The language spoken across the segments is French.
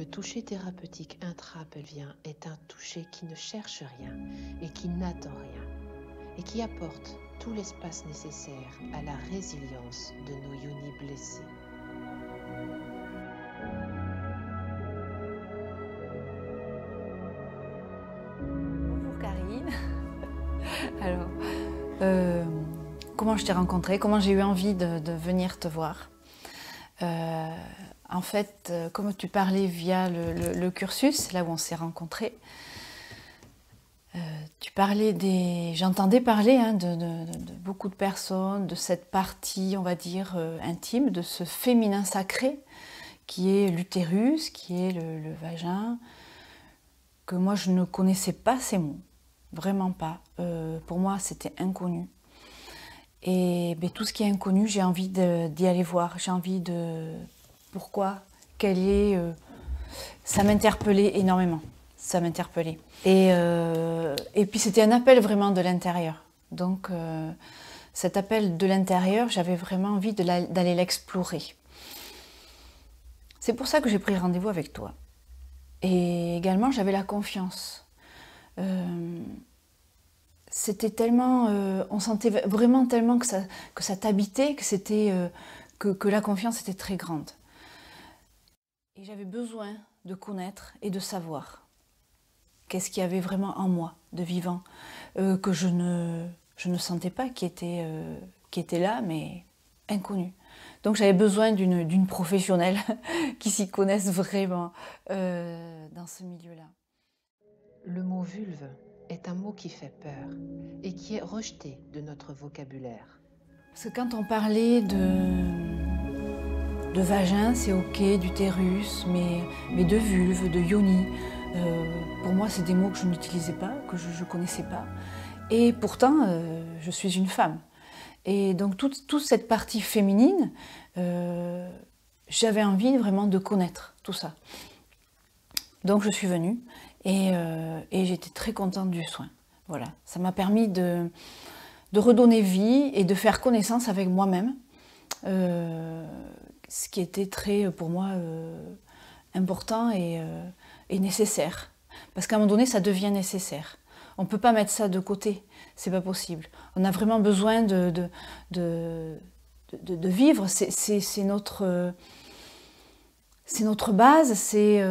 Le toucher thérapeutique intra-pelvien est un toucher qui ne cherche rien et qui n'attend rien et qui apporte tout l'espace nécessaire à la résilience de nos yonis blessés. Bonjour Karine. Alors, comment je t'ai rencontrée, comment j'ai eu envie de venir te voir. En fait, comme tu parlais via le cursus, là où on s'est rencontrés, j'entendais parler de beaucoup de personnes, de cette partie, on va dire, intime, de ce féminin sacré qui est l'utérus, qui est le vagin, que moi je ne connaissais pas ces mots, vraiment pas. Pour moi c'était inconnu. Et tout ce qui est inconnu, j'ai envie d'y aller voir, j'ai envie de... Pourquoi? Quel est... Ça m'interpellait énormément, ça m'interpellait. Et puis c'était un appel vraiment de l'intérieur. Donc cet appel de l'intérieur, j'avais vraiment envie d'aller l'explorer. C'est pour ça que j'ai pris rendez-vous avec toi. Et également, j'avais la confiance. C'était tellement, on sentait vraiment tellement que ça t'habitait, que la confiance était très grande. Et j'avais besoin de connaître et de savoir qu'est-ce qu'il y avait vraiment en moi de vivant, que je ne sentais pas, qui était là, mais inconnu. Donc j'avais besoin d'une professionnelle qui s'y connaisse vraiment dans ce milieu-là. Le mot vulve est un mot qui fait peur et qui est rejeté de notre vocabulaire. Parce que quand on parlait de vagin, c'est ok, d'utérus, mais de vulve, de yoni, pour moi c'est des mots que je n'utilisais pas, que je ne connaissais pas. Et pourtant, je suis une femme. Et donc toute cette partie féminine, j'avais envie vraiment de connaître tout ça. Donc je suis venue et j'étais très contente du soin. Voilà, ça m'a permis de redonner vie et de faire connaissance avec moi-même, ce qui était très, pour moi, important et nécessaire. Parce qu'à un moment donné, ça devient nécessaire. On ne peut pas mettre ça de côté, c'est pas possible. On a vraiment besoin de vivre, c'est notre base, c'est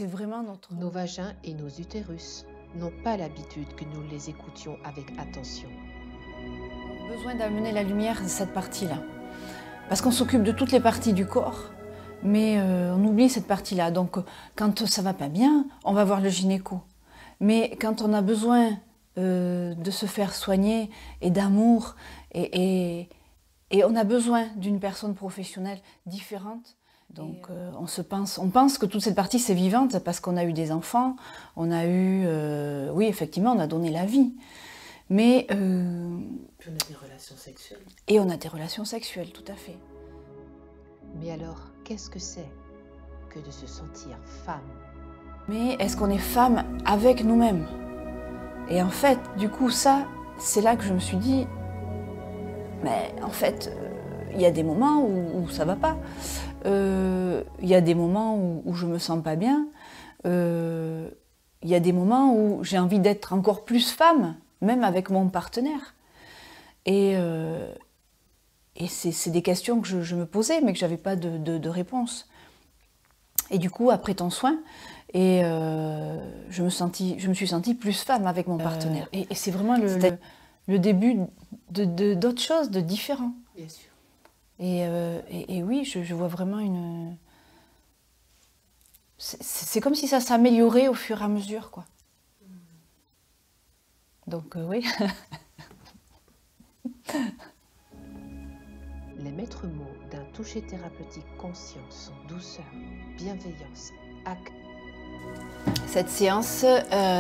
vraiment notre... Nos vagins et nos utérus n'ont pas l'habitude que nous les écoutions avec attention. On a besoin d'amener la lumière à cette partie-là. Parce qu'on s'occupe de toutes les parties du corps, mais on oublie cette partie-là. Donc quand ça va pas bien, on va voir le gynéco. Mais quand on a besoin de se faire soigner et d'amour, et on a besoin d'une personne professionnelle différente, donc on pense que toute cette partie c'est vivante parce qu'on a eu des enfants, on a eu, oui effectivement on a donné la vie, mais... Puis on a des relations sexuelles. Et on a des relations sexuelles, tout à fait. Mais alors, qu'est-ce que c'est que de se sentir femme? Mais est-ce qu'on est femme avec nous-mêmes? Et en fait, du coup, ça, c'est là que je me suis dit, mais en fait, il y a des moments où ça va pas. Il y a des moments où je me sens pas bien. Il y a des moments où j'ai envie d'être encore plus femme, même avec mon partenaire. Et c'est des questions que je me posais, mais que j'avais pas de réponse. Et du coup, après ton soin, je me suis sentie plus femme avec mon partenaire. Et c'est vraiment le début d'autre chose, de différent. Bien sûr. Et oui, je vois vraiment une... C'est comme si ça s'améliorait au fur et à mesure, quoi. Donc oui. Les maîtres mots d'un toucher thérapeutique conscient sont douceur, bienveillance, acte. Cette séance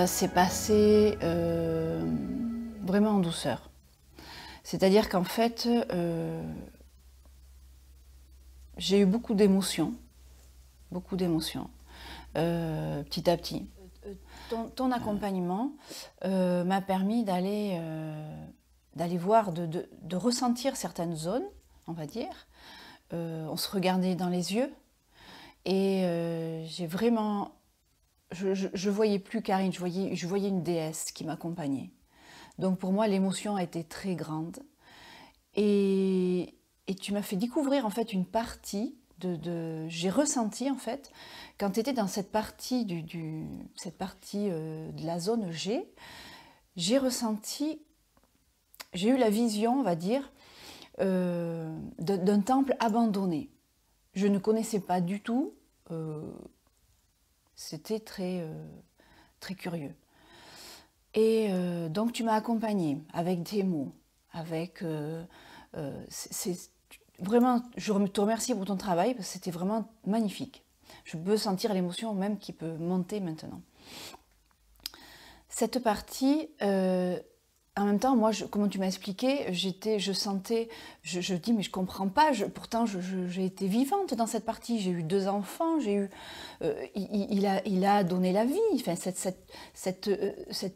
s'est passée vraiment en douceur. C'est-à-dire qu'en fait, j'ai eu beaucoup d'émotions, petit à petit. Ton accompagnement m'a permis d'aller voir, de ressentir certaines zones, on va dire. On se regardait dans les yeux Et j'ai vraiment... Je voyais plus Karine, je voyais une déesse qui m'accompagnait. Donc pour moi, l'émotion a été très grande. Et tu m'as fait découvrir en fait une partie j'ai ressenti en fait, quand tu étais dans cette partie, de la zone G, j'ai ressenti, j'ai eu la vision, on va dire, d'un temple abandonné. Je ne connaissais pas du tout, c'était très, très curieux. Et donc tu m'as accompagnée avec des mots, avec... vraiment, je te remercie pour ton travail, parce que c'était vraiment magnifique. Je peux sentir l'émotion même qui peut monter maintenant. Cette partie, en même temps, moi, comme tu m'as expliqué, je sentais, je dis, mais je comprends pas, pourtant j'ai été vivante dans cette partie, j'ai eu 2 enfants, il a donné la vie, enfin, cet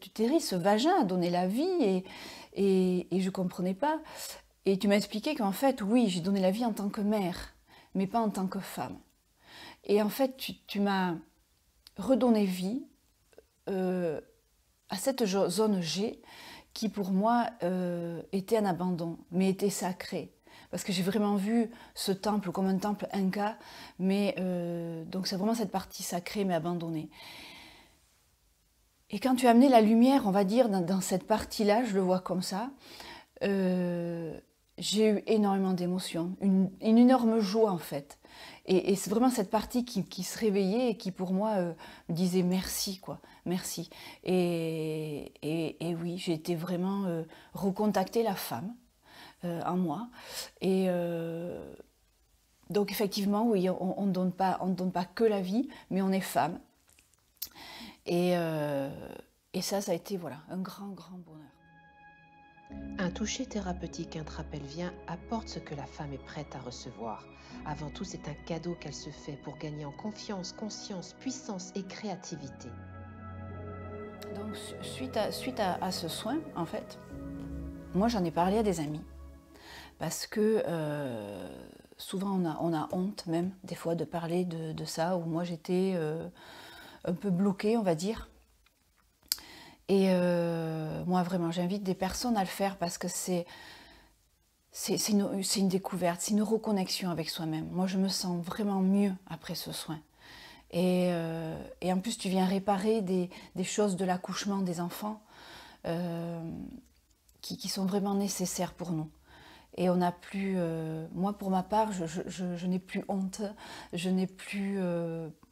utérus, ce vagin a donné la vie, et je comprenais pas. Et tu m'as expliqué qu'en fait, oui, j'ai donné la vie en tant que mère, mais pas en tant que femme. Et en fait, tu m'as redonné vie à cette zone G qui, pour moi, était un abandon, mais était sacré. Parce que j'ai vraiment vu ce temple comme un temple inca, mais donc c'est vraiment cette partie sacrée, mais abandonnée. Et quand tu as amené la lumière, on va dire, dans cette partie-là, je le vois comme ça, j'ai eu énormément d'émotions, une énorme joie en fait. Et c'est vraiment cette partie qui se réveillait et qui pour moi me disait merci, quoi, merci. Et oui, j'ai été vraiment recontacter la femme en moi. Et donc effectivement, oui, on ne donne pas que la vie, mais on est femme. Et ça a été voilà, un grand, grand bonheur. Un toucher thérapeutique intrapelvien apporte ce que la femme est prête à recevoir. Avant tout, c'est un cadeau qu'elle se fait pour gagner en confiance, conscience, puissance et créativité. Donc, suite à ce soin, en fait, moi j'en ai parlé à des amis. Parce que souvent on a honte même, des fois, de parler de ça, où moi j'étais un peu bloquée, on va dire. Et moi, vraiment, j'invite des personnes à le faire parce que c'est une découverte, c'est une reconnexion avec soi-même. Moi, je me sens vraiment mieux après ce soin. Et en plus, tu viens réparer des choses de l'accouchement des enfants qui sont vraiment nécessaires pour nous. Et on n'a plus... moi, pour ma part, je n'ai plus honte, je n'ai plus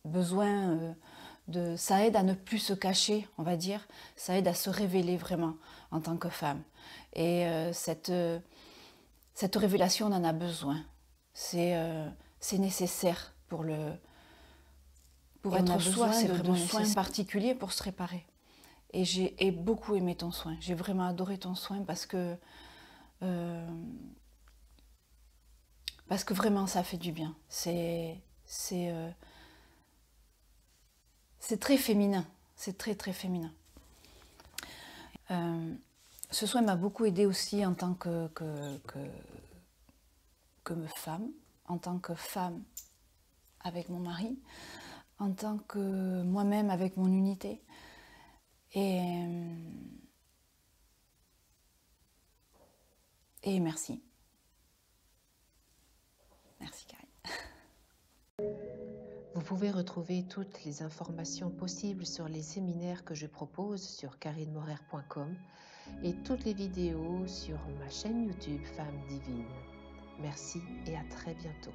besoin... ça aide à ne plus se cacher, on va dire. Ça aide à se révéler vraiment en tant que femme. Et cette révélation, on en a besoin. C'est nécessaire pour être soi. C'est vraiment un soin particulier pour se réparer. Et j'ai beaucoup aimé ton soin. J'ai vraiment adoré ton soin parce que vraiment ça fait du bien. C'est très féminin, c'est très très féminin. Ce soin m'a beaucoup aidée aussi en tant que femme, en tant que femme avec mon mari, en tant que moi-même avec mon unité. Et merci. Merci Karine. Vous pouvez retrouver toutes les informations possibles sur les séminaires que je propose sur karinemorer.com et toutes les vidéos sur ma chaîne YouTube Femme Divine. Merci et à très bientôt.